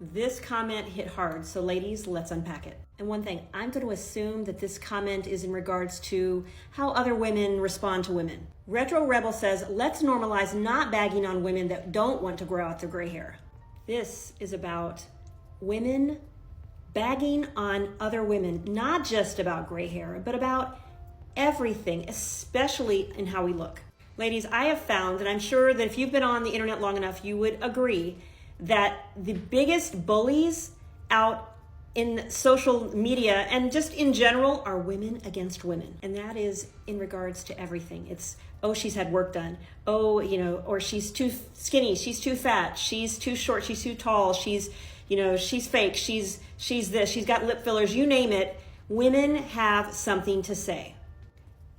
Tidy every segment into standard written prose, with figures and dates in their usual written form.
This comment hit hard, so ladies, let's unpack it. And one thing, I'm going to assume that this comment is in regards to how other women respond to women. Retro Rebel says, let's normalize not bagging on women that don't want to grow out their gray hair. This is about women bagging on other women, not just about gray hair, but about everything, especially in how we look. Ladies, I have found, and I'm sure that if you've been on the internet long enough, you would agree that the biggest bullies out in social media and just in general are women against women. And that is in regards to everything. It's, oh, she's had work done. Oh, or she's too skinny, she's too fat, she's too short, she's too tall, she's fake, she's this, she's got lip fillers, you name it. Women have something to say,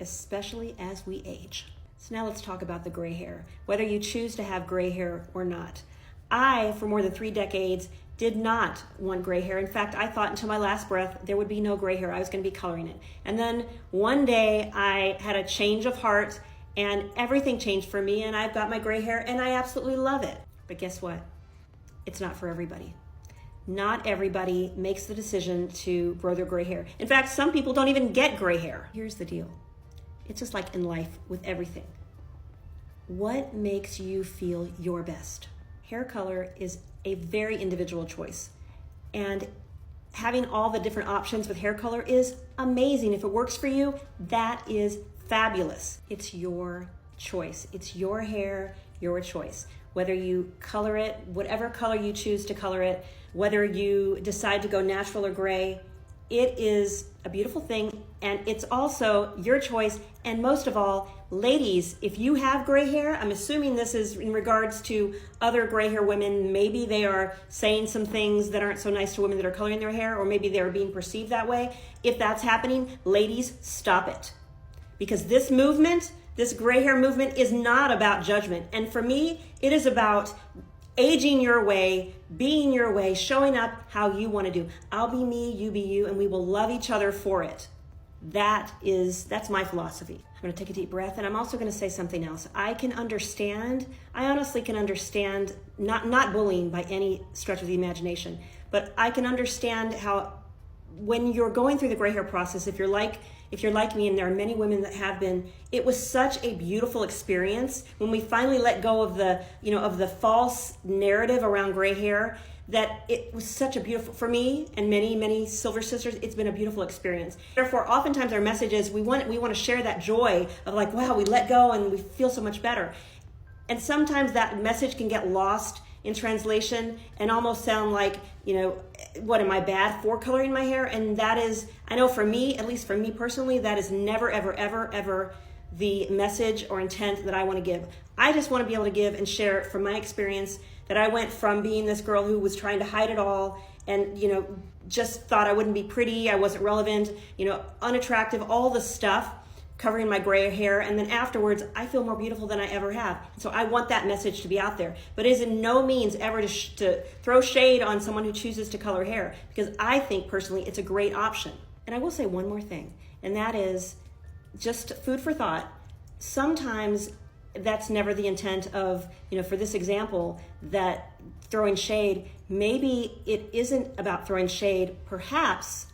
especially as we age. So now let's talk about the gray hair, whether you choose to have gray hair or not. I, for more than 3 decades, did not want gray hair. In fact, I thought until my last breath there would be no gray hair. I was going to be coloring it. And then one day I had a change of heart and everything changed for me and I've got my gray hair and I absolutely love it. But guess what? It's not for everybody. Not everybody makes the decision to grow their gray hair. In fact, some people don't even get gray hair. Here's the deal. It's just like in life with everything. What makes you feel your best? Hair color is a very individual choice. And having all the different options with hair color is amazing. If it works for you, that is fabulous. It's your choice. It's your hair, your choice. Whether you color it, whatever color you choose to color it, whether you decide to go natural or gray, it is a beautiful thing, and it's also your choice. And most of all, ladies, if you have gray hair, I'm assuming this is in regards to other gray hair women. Maybe they are saying some things that aren't so nice to women that are coloring their hair, or maybe they're being perceived that way. If that's happening, ladies, stop it. Because this movement, this gray hair movement, is not about judgment. And for me, it is about aging your way, being your way, showing up how you want to do. I'll be me, you be you, and we will love each other for it. That's my philosophy. I'm going to take a deep breath, and I'm also going to say something else. I honestly can understand, not bullying by any stretch of the imagination, but I can understand how when you're going through the gray hair process, if you're like me, and there are many women that have been, it was such a beautiful experience when we finally let go of the false narrative around gray hair, that it was such a beautiful, for me and many, many Silver Sisters, it's been a beautiful experience. Therefore, oftentimes our message is we want to share that joy of like, wow, we let go and we feel so much better. And sometimes that message can get lost in translation and almost sound like, what, am I bad for coloring my hair? And that is, I know for me, at least for me personally, that is never, ever, ever, ever the message or intent that I want to give. I just want to be able to give and share from my experience that I went from being this girl who was trying to hide it all and, just thought I wouldn't be pretty, I wasn't relevant, unattractive, all the stuff, covering my gray hair, and then afterwards, I feel more beautiful than I ever have. So I want that message to be out there. But it is in no means ever to throw shade on someone who chooses to color hair, because I think personally it's a great option. And I will say one more thing, and that is just food for thought. Sometimes that's never the intent of, for this example, that throwing shade, maybe it isn't about throwing shade. Perhaps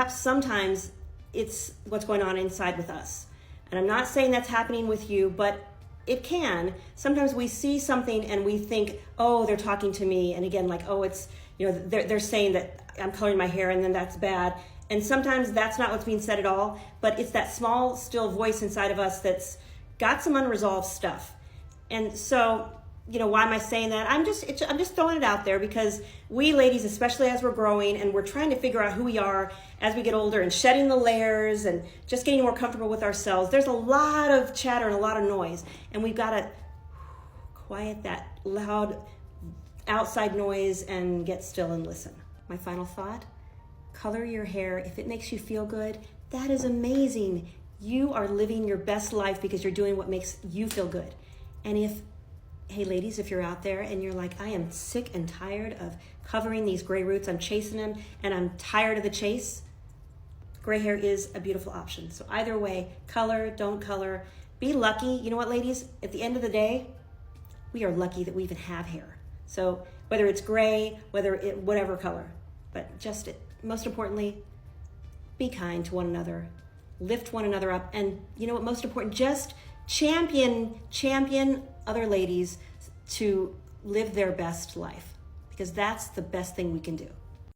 sometimes it's what's going on inside with us. And I'm not saying that's happening with you, but it can. Sometimes we see something and we think, oh, they're talking to me. And again, like, oh, it's, they're saying that I'm coloring my hair and then that's bad. And sometimes that's not what's being said at all, but it's that small, still voice inside of us that's got some unresolved stuff. And so, why am I saying that? I'm just throwing it out there because we ladies, especially as we're growing and we're trying to figure out who we are as we get older and shedding the layers and just getting more comfortable with ourselves, there's a lot of chatter and a lot of noise. And we've got to quiet that loud outside noise and get still and listen. My final thought, color your hair. If it makes you feel good, that is amazing. You are living your best life because you're doing what makes you feel good. And hey ladies, if you're out there and you're like, I am sick and tired of covering these gray roots, I'm chasing them and I'm tired of the chase, gray hair is a beautiful option. So either way, color, don't color, be lucky. You know what, ladies? At the end of the day, we are lucky that we even have hair. So whether it's gray, whatever color. But just most importantly, be kind to one another, lift one another up, and you know what, most important, just champion other ladies to live their best life, because that's the best thing we can do.